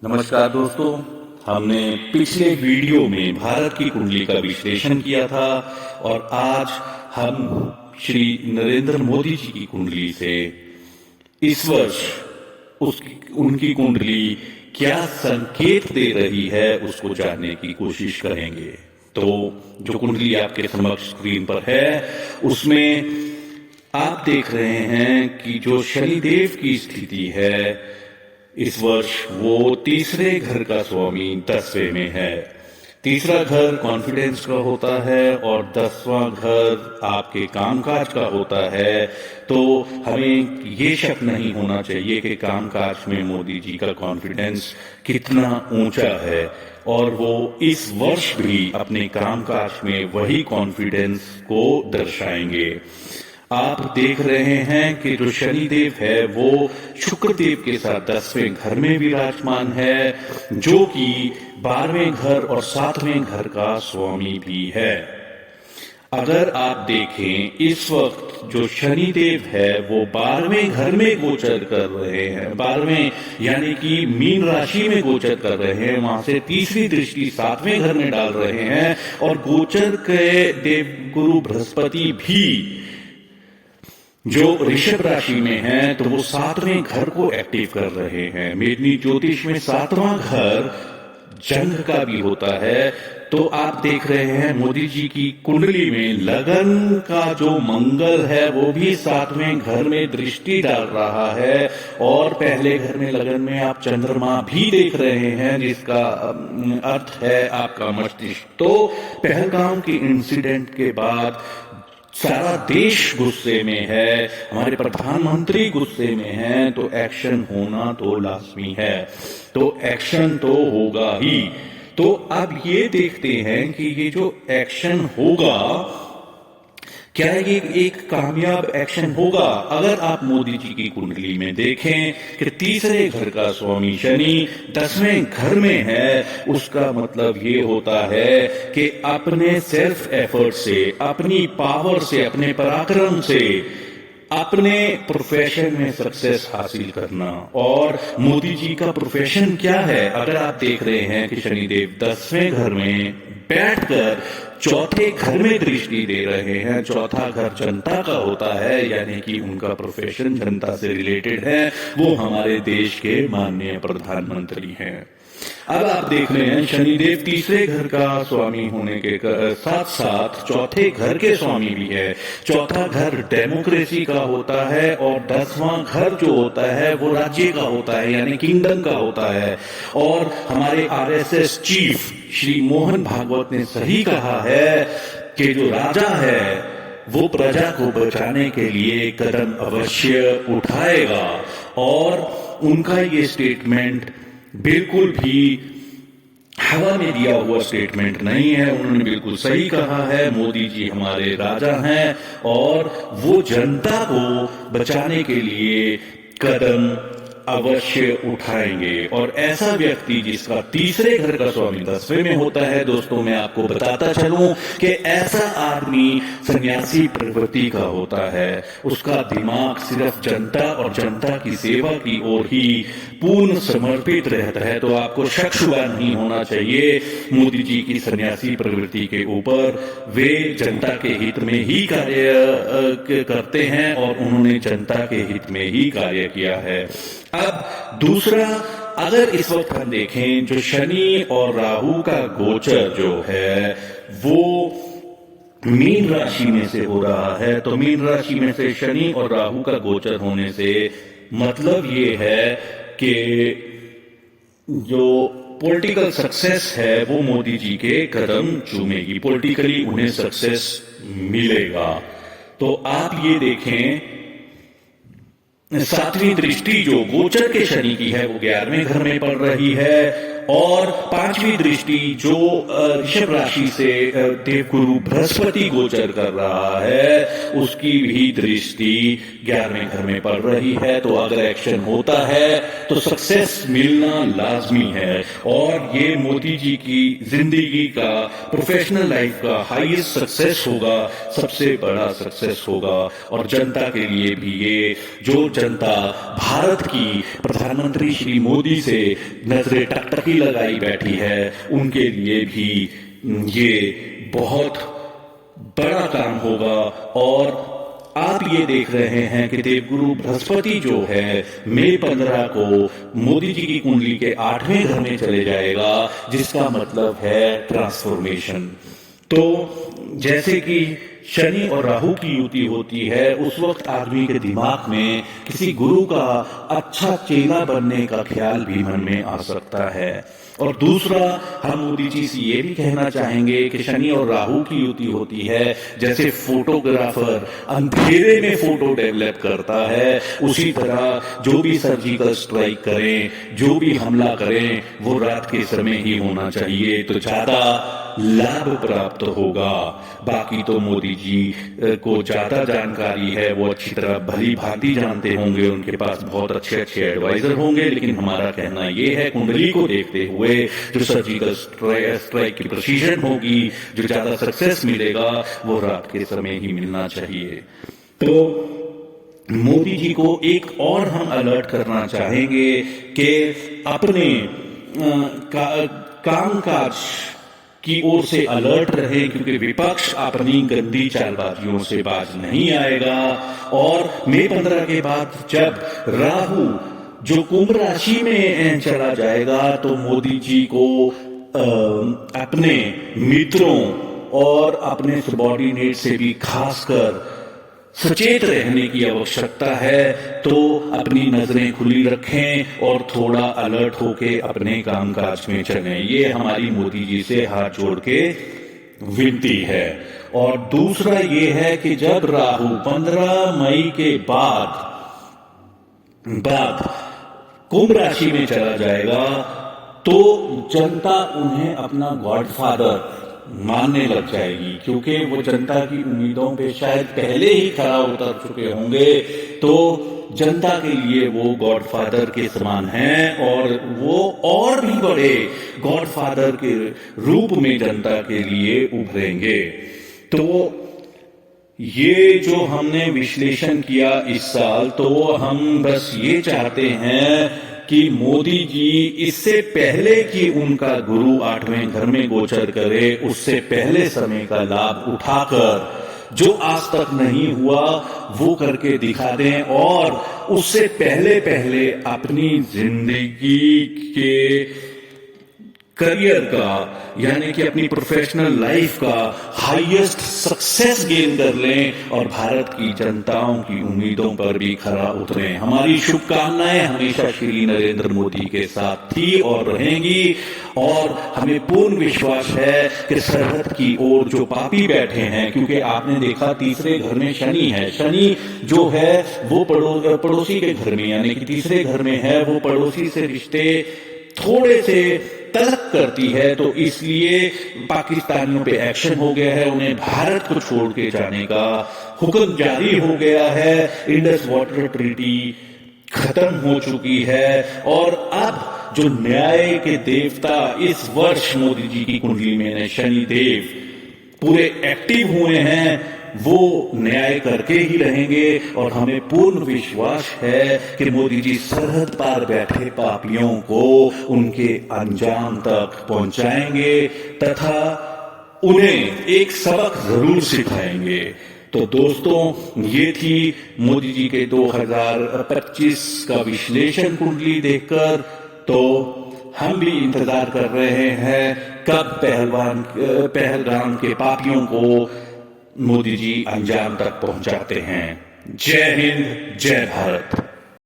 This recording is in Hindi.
नमस्कार दोस्तों, हमने पिछले वीडियो में भारत की कुंडली का विश्लेषण किया था और आज हम श्री नरेंद्र मोदी जी की कुंडली से इस वर्ष उनकी कुंडली क्या संकेत दे रही है उसको जानने की कोशिश करेंगे। तो जो कुंडली आपके समक्ष स्क्रीन पर है उसमें आप देख रहे हैं कि जो शनिदेव की स्थिति है इस वर्ष वो तीसरे घर का स्वामी 10वें में है। तीसरा घर कॉन्फिडेंस का होता है और 10वां घर आपके कामकाज का होता है। तो हमें ये शक नहीं होना चाहिए कि कामकाज में मोदी जी का कॉन्फिडेंस कितना ऊंचा है और वो इस वर्ष भी अपने कामकाज में वही कॉन्फिडेंस को दर्शाएंगे। आप देख रहे हैं कि जो शनिदेव है वो शुक्रदेव के साथ 10वें घर में विराजमान है, जो कि 12वें घर और 7वें घर का स्वामी भी है। अगर आप देखें इस वक्त जो शनिदेव है वो 12वें घर में गोचर कर रहे हैं, 12वें यानी कि मीन राशि में गोचर कर रहे हैं, वहां से तीसरी दृष्टि 7वें घर में डाल रहे हैं और गोचर के देव गुरु बृहस्पति भी जो ऋषभ राशि में है तो वो 7वें घर को एक्टिव कर रहे हैं। मेदिनी ज्योतिष में 7वां घर जंग का भी होता है। तो आप देख रहे हैं मोदी जी की कुंडली में लगन का जो मंगल है वो भी 7वें घर में दृष्टि डाल रहा है और पहले घर में लगन में आप चंद्रमा भी देख रहे हैं, जिसका अर्थ है आपका मस्तिष्क। तो पहलगाम के इंसिडेंट के बाद सारा देश गुस्से में है, हमारे प्रधानमंत्री गुस्से में हैं, तो एक्शन होना तो लाजमी है, तो एक्शन तो होगा ही। तो अब ये देखते हैं कि ये जो एक्शन होगा क्या ये एक कामयाब एक्शन होगा। अगर आप मोदी जी की कुंडली में देखें कि तीसरे घर का स्वामी शनि 10वें घर में है, उसका मतलब ये होता है कि अपने सेल्फ एफर्ट से, अपनी पावर से, अपने पराक्रम से अपने प्रोफेशन में सक्सेस हासिल करना। और मोदी जी का प्रोफेशन क्या है? अगर आप देख रहे हैं कि शनिदेव 10वें घर में बैठकर चौथे घर में दृष्टि दे रहे हैं, चौथा घर जनता का होता है, यानी कि उनका प्रोफेशन जनता से रिलेटेड है, वो हमारे देश के माननीय प्रधानमंत्री हैं। अब आप देख रहे हैं शनिदेव तीसरे घर का स्वामी होने के साथ साथ चौथे घर के स्वामी भी है। चौथा घर डेमोक्रेसी का होता है और 10वां घर जो होता है वो राज्य का होता है, यानी किंगडम का होता है। और हमारे आरएसएस चीफ श्री मोहन भागवत ने सही कहा है कि जो राजा है वो प्रजा को बचाने के लिए कदम अवश्य उठाएगा। और उनका ये स्टेटमेंट बिल्कुल भी हवा में दिया हुआ स्टेटमेंट नहीं है, उन्होंने बिल्कुल सही कहा है। मोदी जी हमारे राजा हैं और वो जनता को बचाने के लिए कदम अवश्य उठाएंगे। और ऐसा व्यक्ति जिसका तीसरे घर का स्वामी 10वें में होता है, दोस्तों मैं आपको बताता चलूं कि ऐसा आदमी सन्यासी प्रवृत्ति का होता है, उसका दिमाग सिर्फ जनता और जनता की सेवा की ओर ही पूर्ण समर्पित रहता है। तो आपको शक शुबा नहीं होना चाहिए मोदी जी की सन्यासी प्रवृत्ति के ऊपर। वे जनता के हित में ही कार्य करते हैं और उन्होंने जनता के हित में ही कार्य किया है। अब दूसरा, अगर इस वक्त हम देखें जो शनि और राहु का गोचर जो है वो मीन राशि में से हो रहा है, तो मीन राशि में से शनि और राहु का गोचर होने से मतलब ये है कि जो पॉलिटिकल सक्सेस है वो मोदी जी के कदम चूमेगी, पॉलिटिकली उन्हें सक्सेस मिलेगा। तो आप ये देखें 7वीं दृष्टि जो गोचर के शनि की है वो 11वें घर में पड़ रही है और पांचवी दृष्टि जो ऋषभ राशि से देवगुरु बृहस्पति गोचर कर रहा है, उसकी भी दृष्टि 11वें घर में पड़ रही है। तो अगर एक्शन होता है तो सक्सेस मिलना लाजमी है, और ये मोदी जी की जिंदगी का, प्रोफेशनल लाइफ का हाईएस्ट सक्सेस होगा, सबसे बड़ा सक्सेस होगा। और जनता के लिए भी ये, जो जनता भारत की प्रधानमंत्री श्री मोदी से नजरें टकटकी लगाई बैठी है, उनके लिए भी ये बहुत बड़ा काम होगा। और आप ये देख रहे हैं कि देवगुरु बृहस्पति जो है मई 15 को मोदी जी की कुंडली के 8वें घर में चले जाएगा, जिसका मतलब है ट्रांसफॉर्मेशन। तो जैसे कि शनि और राहु की युति होती है, उस वक्त आदमी के दिमाग में किसी गुरु का अच्छा चेला बनने का ख्याल भी मन में आ सकता है। और दूसरा, हम मोदी जी से ये भी कहना चाहेंगे कि शनि और राहु की युति होती है, जैसे फोटोग्राफर अंधेरे में फोटो डेवलप करता है, उसी तरह जो भी सर्जिकल स्ट्राइक करें, जो भी हमला करें, वो रात के समय ही होना चाहिए, तो ज्यादा लाभ प्राप्त होगा। बाकी तो मोदी जी को ज्यादा जानकारी है, वो अच्छी तरह भली भांति जानते होंगे, उनके पास बहुत अच्छे अच्छे एडवाइजर होंगे। लेकिन हमारा कहना ये है, कुंडली को देखते हुए जो सर्जिकल स्ट्राइक की प्रिसीजन होगी, जो ज्यादा सक्सेस मिलेगा, वो रात के समय ही मिलना चाहिए। तो मोदी जी को एक और हम अलर्ट करना चाहेंगे कि अपने कामकाज की ओर से अलर्ट रहे, क्योंकि विपक्ष अपनी गंदी चालबाजियों से बाज नहीं आएगा। और मई 15 के बाद जब राहु जो कुंभ राशि में चला जाएगा, तो मोदी जी को अपने मित्रों और अपने सबॉर्डिनेट से भी खासकर सचेत रहने की आवश्यकता है। तो अपनी नजरें खुली रखें और थोड़ा अलर्ट होके अपने कामकाज में चलें, ये हमारी मोदी जी से हाथ जोड़ के विनती है। और दूसरा ये है कि जब राहु 15 मई के बाद कुंभ राशि में चला जाएगा, तो जनता उन्हें अपना गॉडफादर मानने लग जाएगी, क्योंकि वो जनता की उम्मीदों पे शायद पहले ही खरा उतर चुके होंगे। तो जनता के लिए वो गॉडफादर के समान हैं, और वो और भी बड़े गॉडफादर के रूप में जनता के लिए उभरेंगे। तो ये जो हमने विश्लेषण किया इस साल, तो हम बस ये चाहते हैं कि मोदी जी इससे पहले कि उनका गुरु 8वें घर में गोचर करे, उससे पहले समय का लाभ उठाकर जो आज तक नहीं हुआ वो करके दिखा दें, और उससे पहले पहले अपनी जिंदगी के करियर का, यानी कि अपनी प्रोफेशनल लाइफ का हाईएस्ट सक्सेस गेन कर लें, और भारत की जनताओं की उम्मीदों पर भी खरा उतरें। हमारी शुभकामनाएं हमेशा श्री नरेंद्र मोदी के साथ थी और रहेंगी, और हमें पूर्ण विश्वास है कि सरहद की ओर जो पापी बैठे हैं, क्योंकि आपने देखा तीसरे घर में शनि है, शनि जो है वो पड़ोसी के घर में, यानी कि तीसरे घर में है, वो पड़ोसी से रिश्ते थोड़े से तलक करती है। तो इसलिए पाकिस्तानियों पे एक्शन हो गया है, उन्हें भारत को छोड़ के जाने का हुक्म जारी हो गया है। इंडस वाटर ट्रीटी खत्म हो चुकी है, और अब जो न्याय के देवता इस वर्ष मोदी जी की कुंडली में शनि देव पूरे एक्टिव हुए हैं, वो न्याय करके ही रहेंगे। और हमें पूर्ण विश्वास है कि मोदी जी सरहद पार बैठे पापियों को उनके अंजाम तक पहुंचाएंगे, तथा उन्हें एक सबक जरूर सिखाएंगे। तो दोस्तों, ये थी मोदी जी के 2025 का विश्लेषण कुंडली देखकर। तो हम भी इंतजार कर रहे हैं कब पहलगाम के पापियों को मोदी जी अंजाम तक पहुंचाते हैं। जय हिंद, जय भारत।